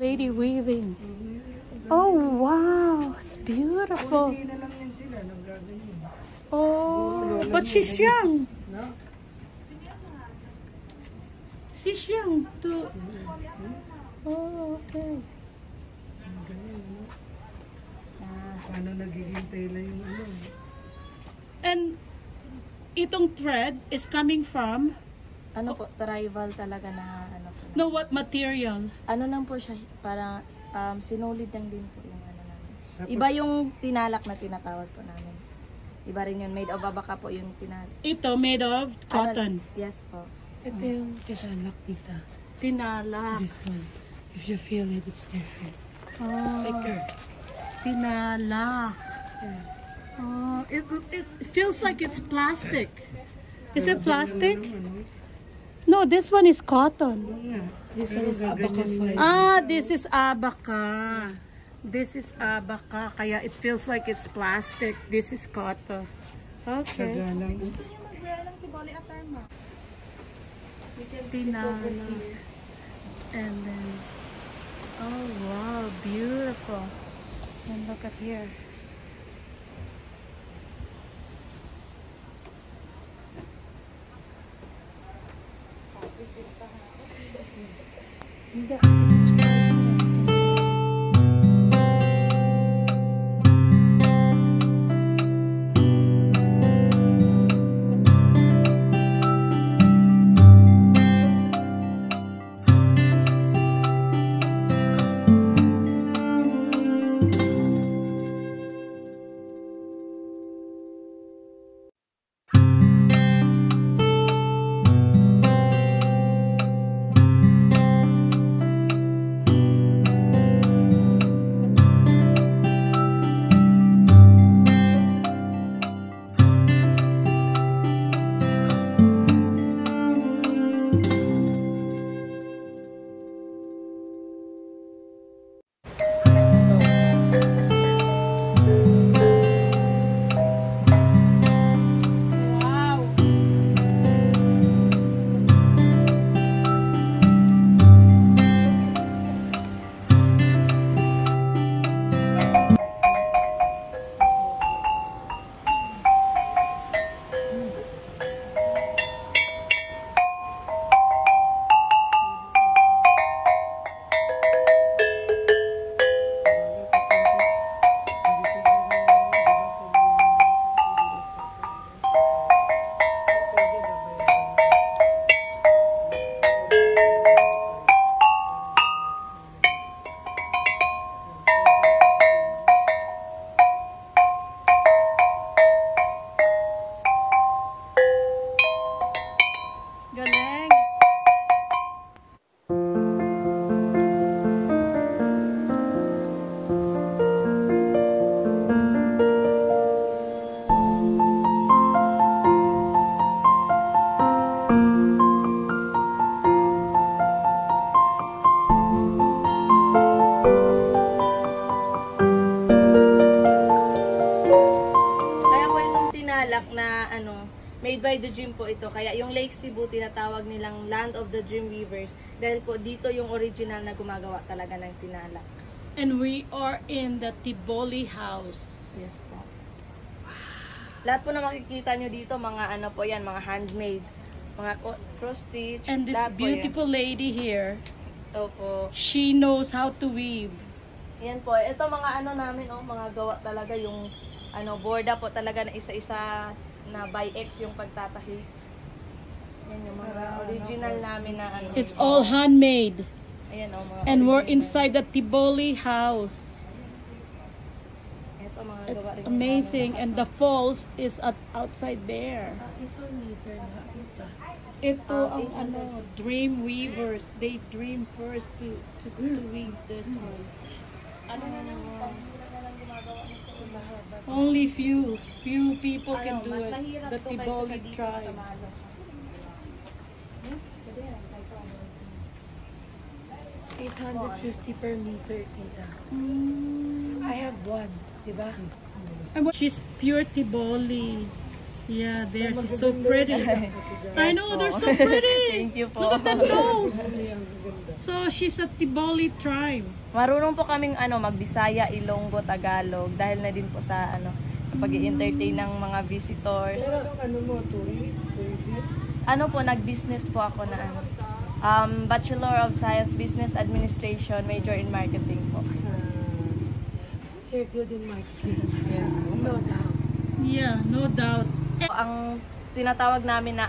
lady weaving. Oh, wow. It's beautiful. Hindi na lang yan sila. Naggaganyan. Oh, but she's young. No? She's young too. Oh, okay. Ganyan, ano? Paano nagiging tela yung ano? And itong thread is coming from? Ano po, tribal talaga na ano po. No, what material? Ano lang po siya, parang sinulid lang din po yung ano namin. Tapos, Iba yung tinalak na tinatawag po namin. Iba rin yun, made of abaka po yung tinalak. Ito made of cotton. Yes po. ito yung tinalak, tita. Tinalak. This one. If you feel it, it's different. Oh, Thicker. tinalak. Oh, it feels like it's plastic. Is it plastic? No, this one is cotton. This one is abaka fiber. Ah, this is abaca. This is abaca. Kaya it feels like it's plastic. This is cotton. Okay. Sagalang. Tinalak. And then, oh wow, beautiful. And look at here. Galing. Kaya po itong tinalak na ano, made by the Dream po ito. Kaya yung Lake Cebu tinatawag nilang Land of the Dream Weavers. Dahil po dito yung original na gumagawa talaga ng tinalak. And we are in the Tiboli house. Yes po. Lahat po na makikita nyo dito, mga ano po yan, mga handmade. Mga cross stitch. And this lahat po beautiful lady here, yan. Opo. she knows how to weave. Yan po. Ito mga ano namin, oh, mga gawa talaga yung ano, borda po talaga na isa-isa na by X yung pagtatahi. Yan yung mga original namin na ano. It's all handmade. Ayan, oh, mga And we're original. inside the Tiboli house. Ito, mga It's gawa rin yung amazing. ano. And the falls is outside there. Isang meter na, tita. Ito ang ano, dream weavers. They dream first to weave this one. Ano na lang, Only few people can do mas it. mahirap The to kaysa sa Tiboli dito sa tribes. Malo. Pwede yan, kahit ako. 850 per meter, tita. Mm. I have one, di ba? She's pure Tiboli. Yeah, there. She's so pretty. I know, they're so pretty. Thank you po. Look at that nose. So, she's a Tiboli tribe. Marunong po kaming magbisaya, Ilonggo, Tagalog dahil na din po sa pag-i-entertain ng mga visitors. Nag-business po ako na Bachelor of Science Business Administration, major in marketing po. You're good in marketing. Yes. No doubt. Yeah, no doubt. Ang tinatawag namin na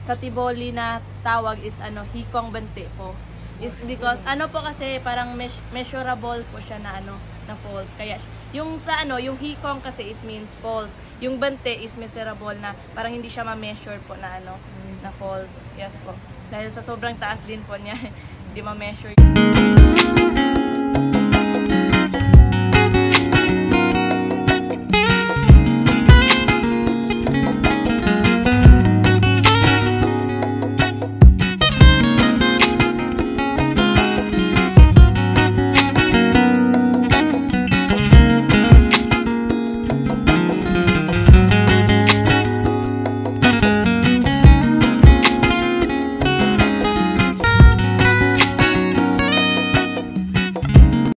sa Tiboli na tawag is hikong bante po. Is because po kasi parang measurable po siya na na falls. Kaya yung sa yung hikong kasi it means falls. Yung bante is measurable na parang hindi siya ma-measure po na na falls. Yes po. Dahil sa sobrang taas din po niya, hindi ma-measure.